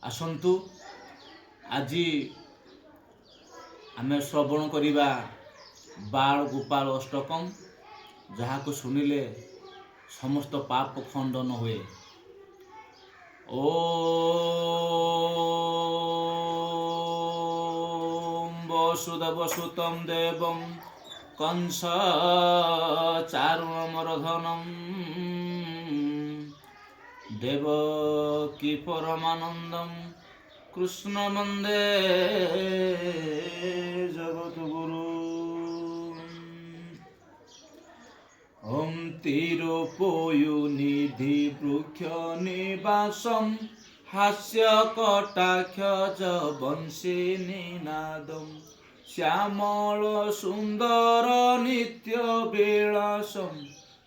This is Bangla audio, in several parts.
ଆସନ୍ତୁ ଆଜି ଆମେ ଶ୍ରବଣ କରିବା ବାଳ ଗୋପାଳ ଅଷ୍ଟକମ୍, ଯାହାକୁ ଶୁଣିଲେ ସମସ୍ତ ପାପ ଖଣ୍ଡନ ହୁଏ। ଓମ୍ ବସୁଦେବସୁତଂ ଦେବଂ କଂସ ଚାରୁଣମର୍ଦନଂ ଦେବକୀ ପରମାନନ୍ଦଂ কৃষ্ণ বন্দে জগৎগুরু। ওম তিরুপয়ুনিধি বৃক্ষ নিবাসম হাস্য কটাক্ষ বংশী নিনাদম শ্যামল সুন্দর নিত্য বিলাসম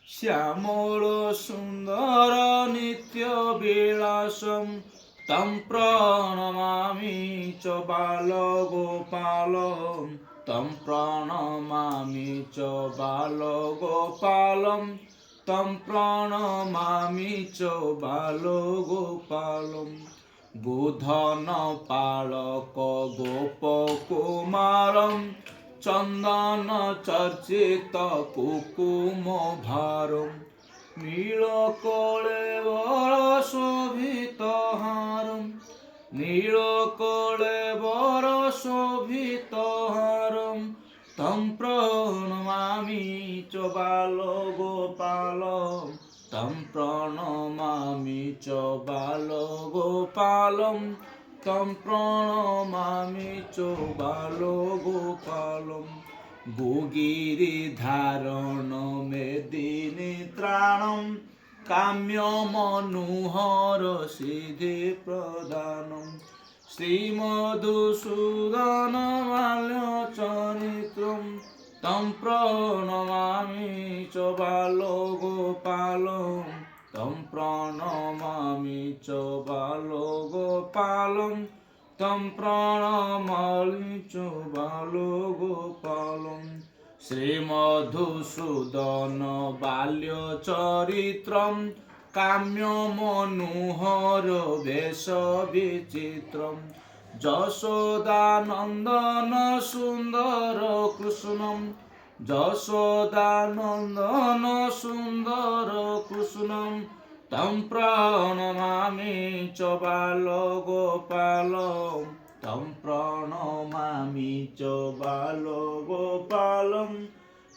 শ্যামল সুন্দর নিত্য বিলাসম তম প্রণমামি চ বালগোপালম তম প্রণমামি চ বালগোপালম তম প্রণমামি চ বালগোপালম গোধন পালক গোপ কুমারম চন্দন চর্চিত কুকুম ভারম নীলকলেবর শোভিত হারম নীলকলেবর শোভিত হারম তম প্রণমামি চ বালগোপালম তম প্রণমামি চ বালগোপালম তম প্রণমামি চ বালগোপালম ভোগিরি ধারণ মেদিনী ত্রাণম কাম্য মনোহর সিদ্ধি প্রদানম শ্রীমধুসূদন মাল্য চরিত্রম তম প্রণমামি চ বালগোপালম তম প্রণমামি চ বালগোপালম তম প্রণমামি চ বালগোপালম শ্রীমধুসূদন বাল্য চরিত্রম কাম্য মনোহর বেশ বিচিত্রম যশোদানন্দন সুন্দর কৃষ্ণম যশোদানন্দন সুন্দর কৃষ্ণম তম প্রণমামি চ বালগোপালম তম প্রণমামি চ বালগোপালম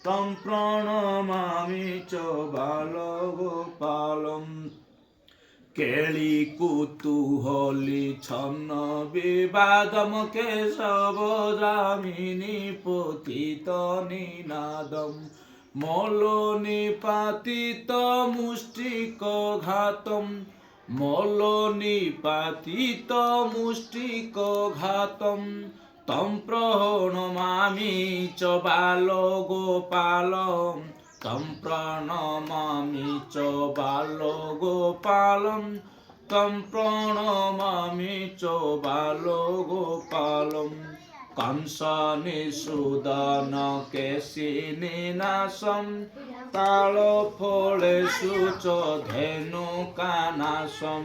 তম প্রণমামি চ বালগোপালম কেলি কুতুহলি ছন্ন বিবাদম কেশব যামিনী পতিত নিনাদম মলো নিপাতিত মুষ্টিক ঘাতম মলো নিপাতিত মুষ্টিক ঘাতম তম প্রণমামি চ বালগোপালম তম প্রণমামি চ বালগোপালম তম প্রণমামি চ বালগোপালম কংস নিষূদন কেশিনী নাশম তাল ফলেষু চ ধেনুকানাশম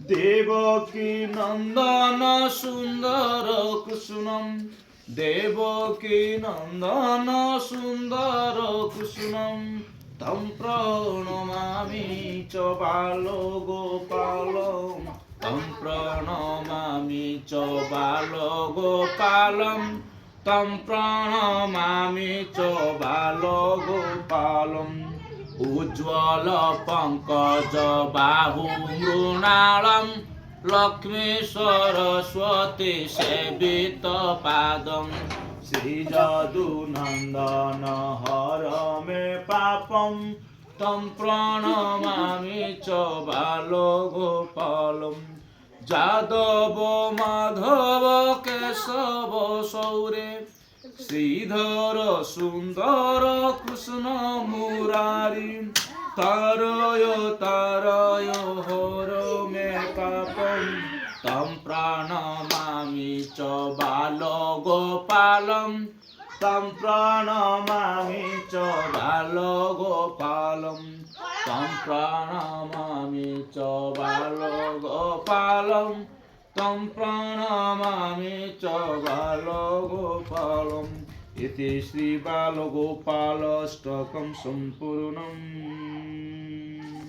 দেবকী নন্দন সুন্দর কৃষ্ণম দেবকী নন্দন সুন্দর কৃষ্ণম তম প্রণমামি চ বালগোপালম তম প্রণমামি চ বালগোপালম তম প্রণমামি চ বালগোপালম উজ্জ্বল পঙ্কজ বাহু মৃণালম লক্ষ্মী সরস্বতী সেবিত পাদম শ্রী যদুনন্দন হর মে পাপম তম প্রণমামি চ বালগোপালম যাদব মাধব কেশব সৌরে শ্রীধর সুন্দর কৃষ্ণ মুরারি তারয় তারয় হর মে পাপম তম প্রণমামি চ বালগোপালম তম প্রণমামি চ বালগোপালম তম প্রণমামি চ বালগোপালম तं प्रणमामि च बालगोपालम् इति श्रीबालगोपालाष्टकं सम्पूर्णम्।